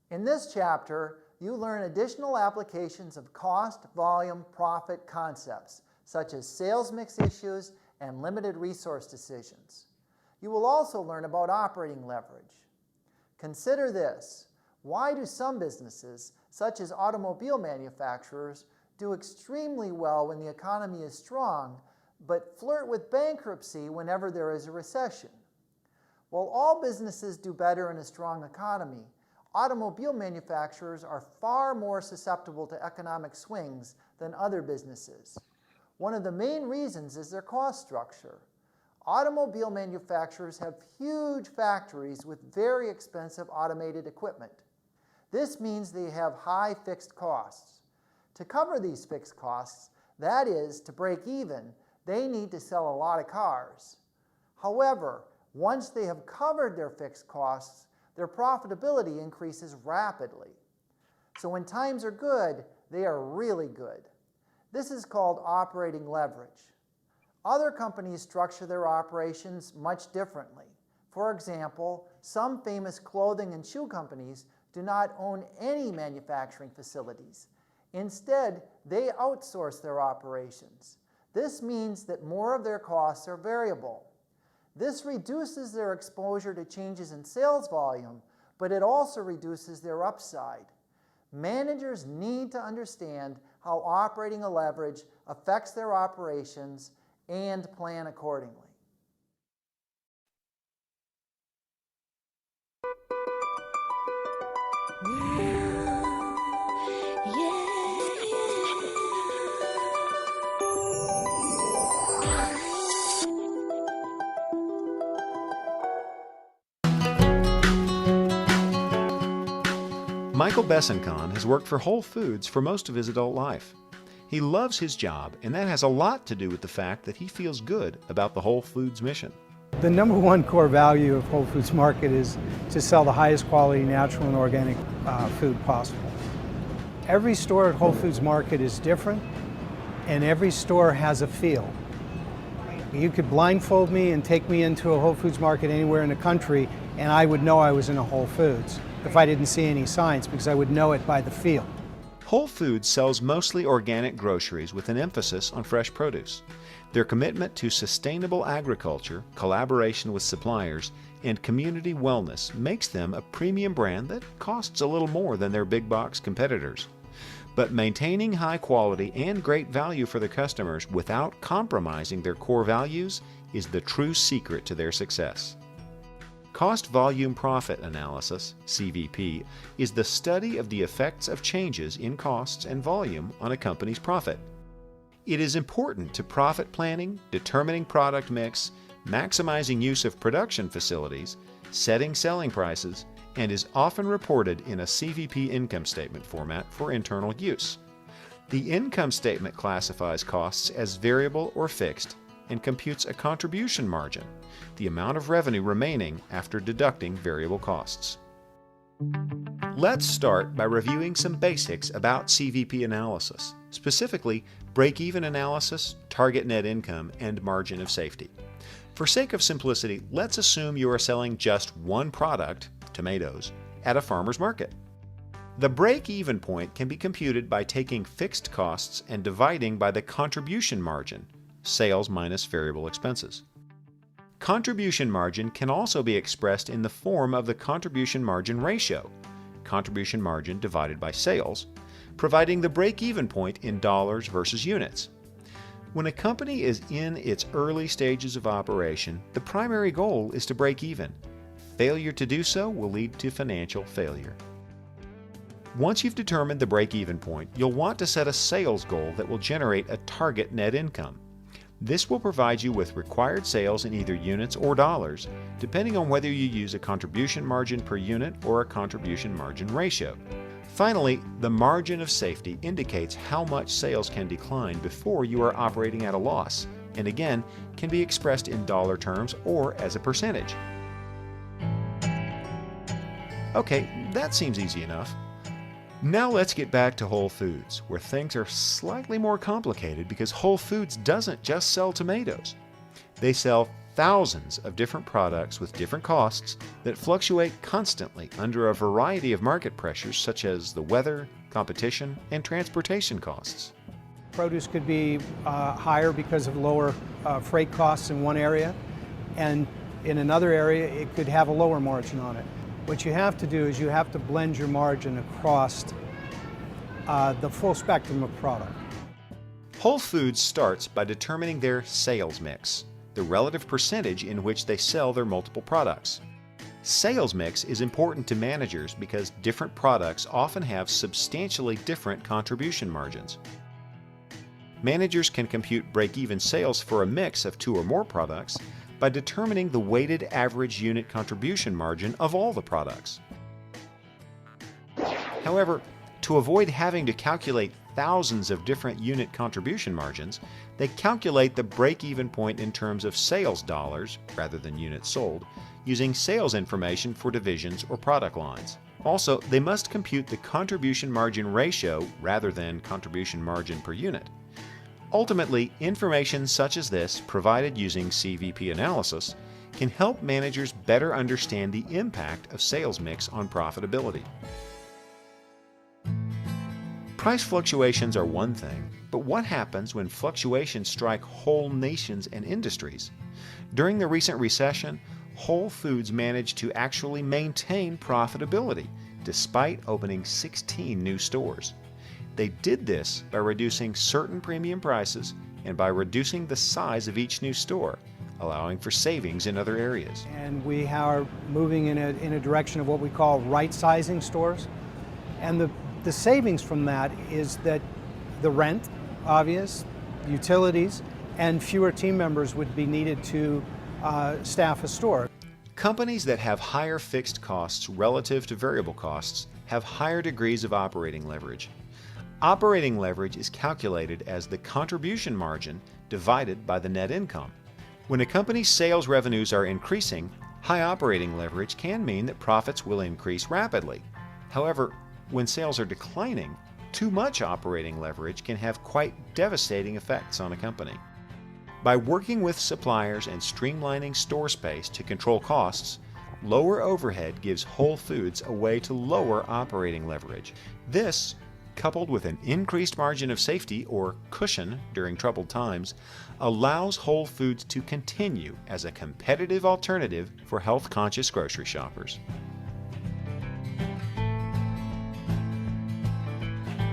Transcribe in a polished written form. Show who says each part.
Speaker 1: In this chapter, you learn additional applications of cost, volume, profit concepts, such as sales mix issues and limited resource decisions. You will also learn about operating leverage. Consider this: why do some businesses, such as automobile manufacturers, do extremely well when the economy is strong, but flirt with bankruptcy whenever there is a recession? While all businesses do better in a strong economy, automobile manufacturers are far more susceptible to economic swings than other businesses. One of the main reasons is their cost structure. Automobile manufacturers have huge factories with very expensive automated equipment. This means they have high fixed costs. To cover these fixed costs, that is, to break even, they need to sell a lot of cars. However, once they have covered their fixed costs, their profitability increases rapidly. So when times are good, they are really good. This is called operating leverage. Other companies structure their operations much differently. For example, some famous clothing and shoe companies do not own any manufacturing facilities. Instead, they outsource their operations. This means that more of their costs are variable. This reduces their exposure to changes in sales volume, but it also reduces their upside. Managers need to understand how operating leverage affects their operations and plan accordingly.
Speaker 2: Michael Besancon has worked for Whole Foods for most of his adult life. He loves his job, and that has a lot to do with the fact that he feels good about the Whole Foods mission.
Speaker 3: The number one core value of Whole Foods Market is to sell the highest quality natural and organic food possible. Every store at Whole Foods Market is different, and every store has a feel. You could blindfold me and take me into a Whole Foods Market anywhere in the country, and I would know I was in a Whole Foods if I didn't see any signs, because I would know it by the feel.
Speaker 2: Whole Foods sells mostly organic groceries with an emphasis on fresh produce. Their commitment to sustainable agriculture, collaboration with suppliers, and community wellness makes them a premium brand that costs a little more than their big box competitors. But maintaining high quality and great value for their customers without compromising their core values is the true secret to their success. Cost Volume Profit Analysis, CVP, is the study of the effects of changes in costs and volume on a company's profit. It is important to profit planning, determining product mix, maximizing use of production facilities, setting selling prices, and is often reported in a CVP income statement format for internal use. The income statement classifies costs as variable or fixed and computes a contribution margin, the amount of revenue remaining after deducting variable costs. Let's start by reviewing some basics about CVP analysis, specifically break-even analysis, target net income, and margin of safety. For sake of simplicity, let's assume you are selling just one product, tomatoes, at a farmer's market. The break-even point can be computed by taking fixed costs and dividing by the contribution margin, sales minus variable expenses. Contribution margin can also be expressed in the form of the contribution margin ratio, contribution margin divided by sales, providing the break-even point in dollars versus units. When a company is in its early stages of operation, the primary goal is to break even. Failure to do so will lead to financial failure. Once you've determined the break-even point, you'll want to set a sales goal that will generate a target net income. This will provide you with required sales in either units or dollars, depending on whether you use a contribution margin per unit or a contribution margin ratio. Finally, the margin of safety indicates how much sales can decline before you are operating at a loss, and again, can be expressed in dollar terms or as a percentage. Okay, that seems easy enough. Now let's get back to Whole Foods, where things are slightly more complicated because Whole Foods doesn't just sell tomatoes. They sell thousands of different products with different costs that fluctuate constantly under a variety of market pressures such as the weather, competition, and transportation costs.
Speaker 3: Produce could be higher because of lower freight costs in one area, and in another area it could have a lower margin on it. What you have to do is you have to blend your margin across the full spectrum of product.
Speaker 2: Whole Foods starts by determining their sales mix, the relative percentage in which they sell their multiple products. Sales mix is important to managers because different products often have substantially different contribution margins. Managers can compute break-even sales for a mix of 2 or more products by determining the weighted average unit contribution margin of all the products. However, to avoid having to calculate thousands of different unit contribution margins, they calculate the break-even point in terms of sales dollars rather than units sold, using sales information for divisions or product lines. Also, they must compute the contribution margin ratio rather than contribution margin per unit. Ultimately, information such as this, provided using CVP analysis, can help managers better understand the impact of sales mix on profitability. Price fluctuations are one thing, but what happens when fluctuations strike whole nations and industries? During the recent recession, Whole Foods managed to actually maintain profitability despite opening 16 new stores. They did this by reducing certain premium prices and by reducing the size of each new store, allowing for savings in other areas.
Speaker 3: And we are moving in a direction of what we call right-sizing stores. And the savings from that is that the rent, obvious, utilities, and fewer team members would be needed to staff a store.
Speaker 2: Companies that have higher fixed costs relative to variable costs have higher degrees of operating leverage. Operating leverage is calculated as the contribution margin divided by the net income. When a company's sales revenues are increasing, high operating leverage can mean that profits will increase rapidly. However, when sales are declining, too much operating leverage can have quite devastating effects on a company. By working with suppliers and streamlining store space to control costs, lower overhead gives Whole Foods a way to lower operating leverage. This, coupled with an increased margin of safety or cushion during troubled times, allows Whole Foods to continue as a competitive alternative for health-conscious grocery shoppers.